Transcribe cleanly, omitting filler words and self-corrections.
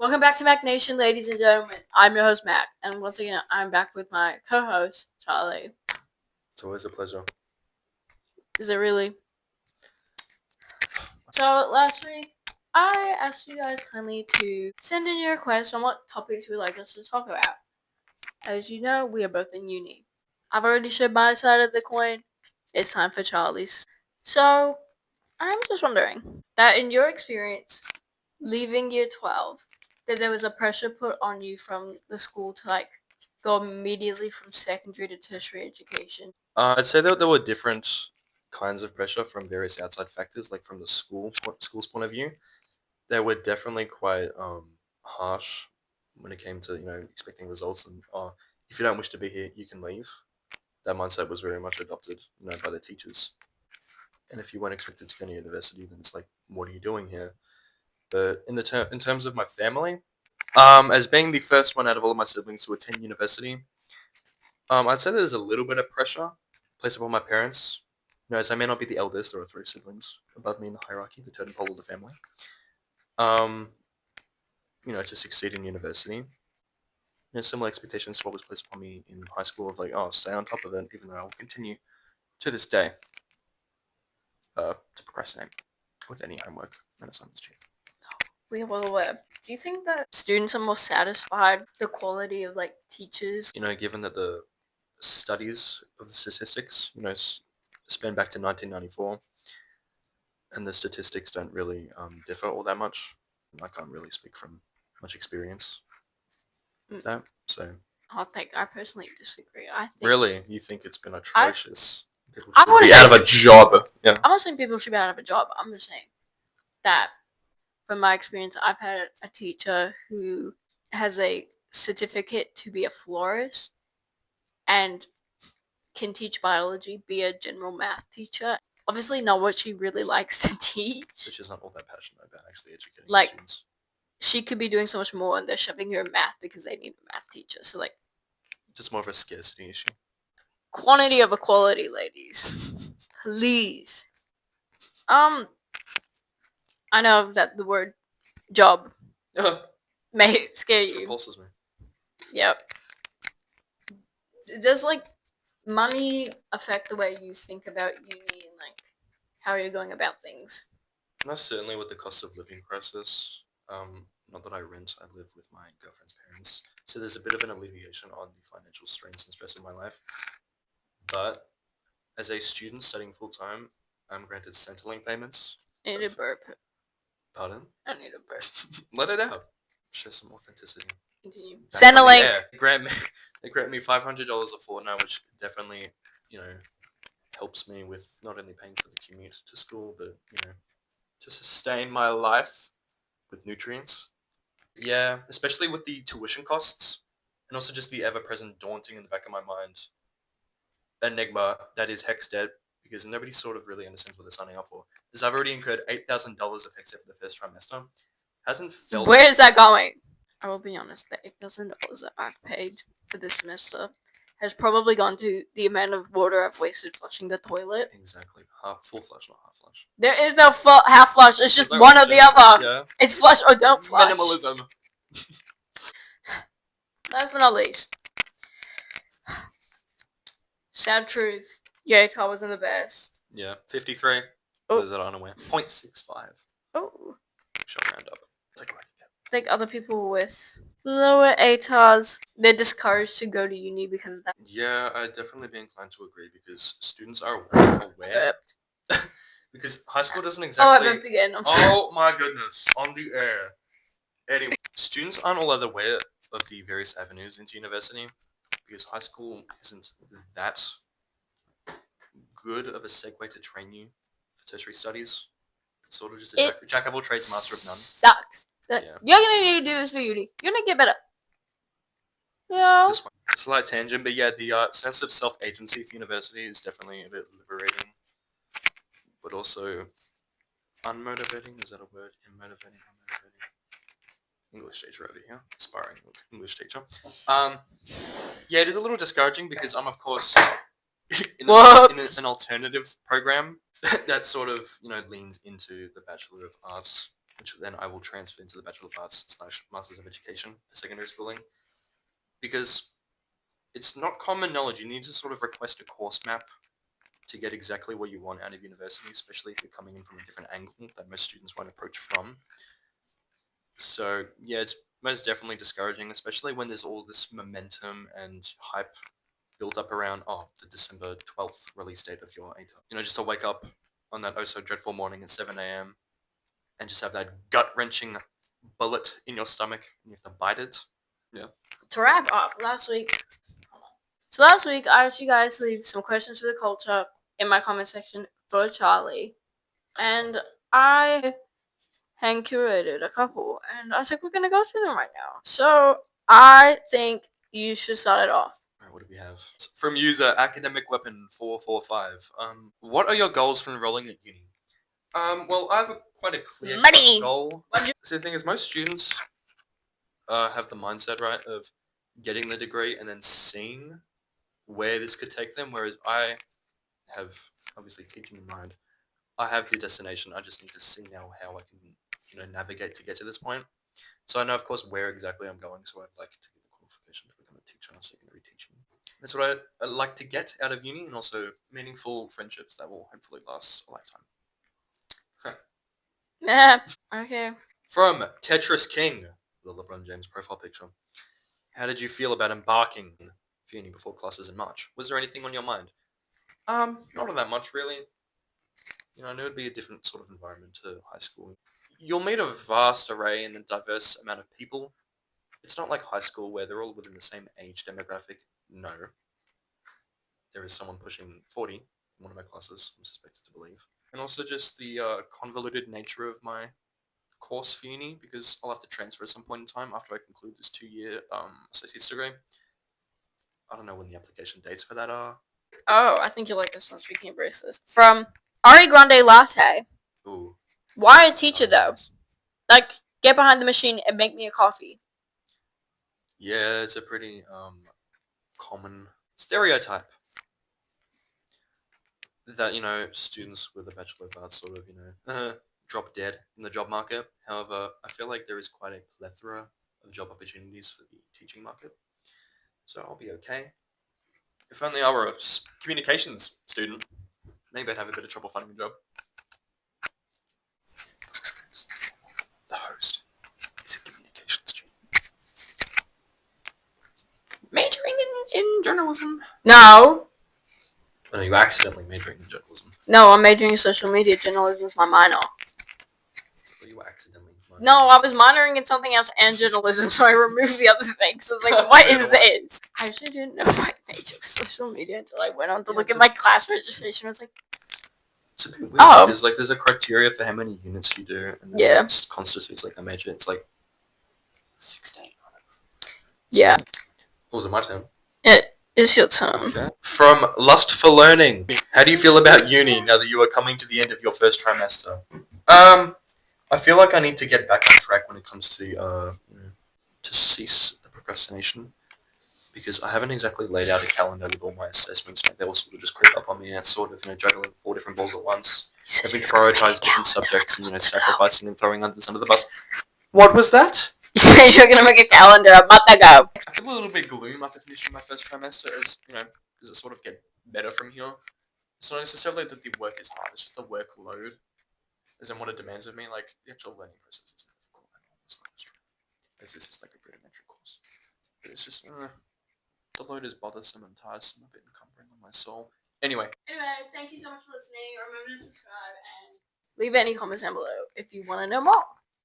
Welcome back to Mac Nation, ladies and gentlemen. I'm your host, Mac, and once again, I'm back with my co-host, Charlie. It's always a pleasure. Is it really? So, last week, I asked you guys kindly to send in your requests on what topics you would like us to talk about. As you know, we are both in uni. I've already shared my side of the coin. It's time for Charlie's. So, I'm just wondering that in your experience, leaving year 12, that there was a pressure put on you from the school to go immediately from secondary to tertiary education. I'd say that there were different kinds of pressure from various outside factors, like from the school's point of view. They were definitely quite harsh when it came to expecting results and if you don't wish to be here, you can leave. That mindset was very much adopted, by the teachers. And if you weren't expected to go to university, then it's like, what are you doing here? But in terms of my family, as being the first one out of all of my siblings to attend university, I'd say there's a little bit of pressure placed upon my parents. As I may not be the eldest, there are 3 siblings above me in the hierarchy, the totem pole of the family. To succeed in university. Similar expectations to what was placed upon me in high school of like, oh, stay on top of it, even though I will continue to this day to procrastinate with any homework and assignments due. We are well aware. Do you think that students are more satisfied with the quality of teachers? Given that the studies of the statistics, span back to 1994, and the statistics don't really differ all that much. I can't really speak from much experience with that. So Hot take. I personally disagree. I think really, you think it's been atrocious? People I should wouldn't be say out of a job. Yeah. I'm not saying people should be out of a job. I'm just saying that from my experience, I've had a teacher who has a certificate to be a florist and can teach biology, be a general math teacher. Obviously not what she really likes to teach. So she's not all that passionate about actually educating students. She could be doing so much more and they're shoving her in math because they need a math teacher. So just more of a scarcity issue. Quantity over quality, ladies. Please. I know that the word job may scare you. Repulses me. Yep. Does money affect the way you think about uni and how you're going about things? Most certainly with the cost of living crisis. Not that I rent, I live with my girlfriend's parents. So there's a bit of an alleviation on the financial strains and stress in my life. But as a student studying full-time, I'm granted Centrelink payments. I need a burp. Pardon? I need a burp. Let it out. Show some authenticity. Continue. Centrelink. They grant me $500 a fortnight, which definitely, helps me with not only paying for the commute to school, but, to sustain my life with nutrients. Yeah, especially with the tuition costs, and also just the ever-present daunting in the back of my mind enigma that is HEX debt, because nobody sort of really understands what they're signing up for. Because I've already incurred $8,000 of HEX debt for the first trimester. Hasn't felt... Where is that going? I will be honest, the $8,000 that I've paid for this semester has probably gone to the amount of water I've wasted flushing the toilet. Exactly. Full flush, not half flush. There is no half flush. It's just one or the other. Yeah. It's flush or don't flush. Minimalism. Last but not least. Sad truth. Yeah, car wasn't the best. Yeah. 53. Oh. Those that are unaware. 0.65. Oh. Shall round up. Take a look. I think other people with lower ATARs, they're discouraged to go to uni because of that. Yeah, I'd definitely be inclined to agree because students are aware. Because high school doesn't exactly... Oh, I burped again. I'm sorry. Oh my goodness. On the air. Anyway, students aren't all that aware of the various avenues into university because high school isn't that good of a segue to train you for tertiary studies. It's sort of just a jack of all trades, master of none. Sucks. Yeah. You're gonna need to do this for uni. You're gonna get better. No. Slight tangent, but yeah, the sense of self-agency for university is definitely a bit liberating, but also unmotivating. Is that a word? Unmotivating, unmotivating. English teacher over here, aspiring English teacher. Yeah, it is a little discouraging because I'm of course in an alternative program that sort of leans into the Bachelor of Arts which then I will transfer into the Bachelor of Arts / Masters of Education for secondary schooling. Because it's not common knowledge. You need to sort of request a course map to get exactly what you want out of university, especially if you're coming in from a different angle that most students won't approach from. So yeah, it's most definitely discouraging, especially when there's all this momentum and hype built up around the December 12th release date of your ATAR. Just to wake up on that oh so dreadful morning at 7 a.m. and just have that gut-wrenching bullet in your stomach and you have to bite it. Yeah. To wrap up, last week I asked you guys to leave some questions for the culture in my comment section for Charlie, and I hand curated a couple, and I think we're gonna go through them right now. So I think you should start it off. Alright, what do we have? From user Academic Weapon 445. What are your goals for enrolling at uni? Well, I have quite a clear goal. So the thing is, most students have the mindset, right, of getting the degree and then seeing where this could take them, whereas I have, obviously teaching in mind, I have the destination. I just need to see now how I can, navigate to get to this point. So I know, of course, where exactly I'm going, so I'd like to get the qualification to become a teacher or secondary teaching. That's what I'd like to get out of uni, and also meaningful friendships that will hopefully last a lifetime. Okay. From Tetris King, the LeBron James profile picture. How did you feel about embarking for uni before classes in March? Was there anything on your mind? Not all that much, really. I knew it'd be a different sort of environment to high school. You'll meet a vast array and a diverse amount of people. It's not like high school where they're all within the same age demographic. No. There is someone pushing 40 in one of my classes, I'm suspected to believe. And also just the convoluted nature of my course for uni, because I'll have to transfer at some point in time after I conclude this 2-year associate's degree. I don't know when the application dates for that are. Oh, I think you'll like this one, speaking of bracelets. From Ari Grande Latte. Ooh. Why a teacher, though? Like, get behind the machine and make me a coffee. Yeah, it's a pretty common stereotype that, students with a Bachelor of Arts sort of, drop dead in the job market. However, I feel like there is quite a plethora of job opportunities for the teaching market. So I'll be okay. If only I were a communications student, maybe I'd have a bit of trouble finding a job. The host is a communications student. Majoring in journalism. No. Oh, no, you accidentally majoring in journalism. No, I'm majoring in social media journalism with my minor. Well, you were accidentally. No, I was minoring in something else and journalism, so I removed the other thing. So I was like, what is this? I actually didn't know my major was social media until I went on to look at my class registration. I was like, it's a bit weird because there's a criteria for how many units you do, and then it constitutes like a major. It's like 16. Yeah. Was it my turn? It is your turn. Okay. From Lust for Learning, how do you feel about uni now that you are coming to the end of your first trimester? I feel like I need to get back on track when it comes to cease the procrastination, because I haven't exactly laid out a calendar with all my assessments. They all sort of just creep up on me, and it's sort of juggling 4 different balls at once. Having to prioritize different subjects and sacrificing and throwing others under the bus. What was that? You said you're gonna make a calendar a month ago. I feel a little bit gloom after finishing my first trimester, as does it sort of get better from here? It's not necessarily that the work is hard; it's just the workload, as in what it demands of me. Like the actual learning process is difficult, as this is like a rudimentary course. But it's just the load is bothersome and tiresome, a bit encumbering on my soul. Anyway, thank you so much for listening. Remember to subscribe and leave any comments down below if you want to know more.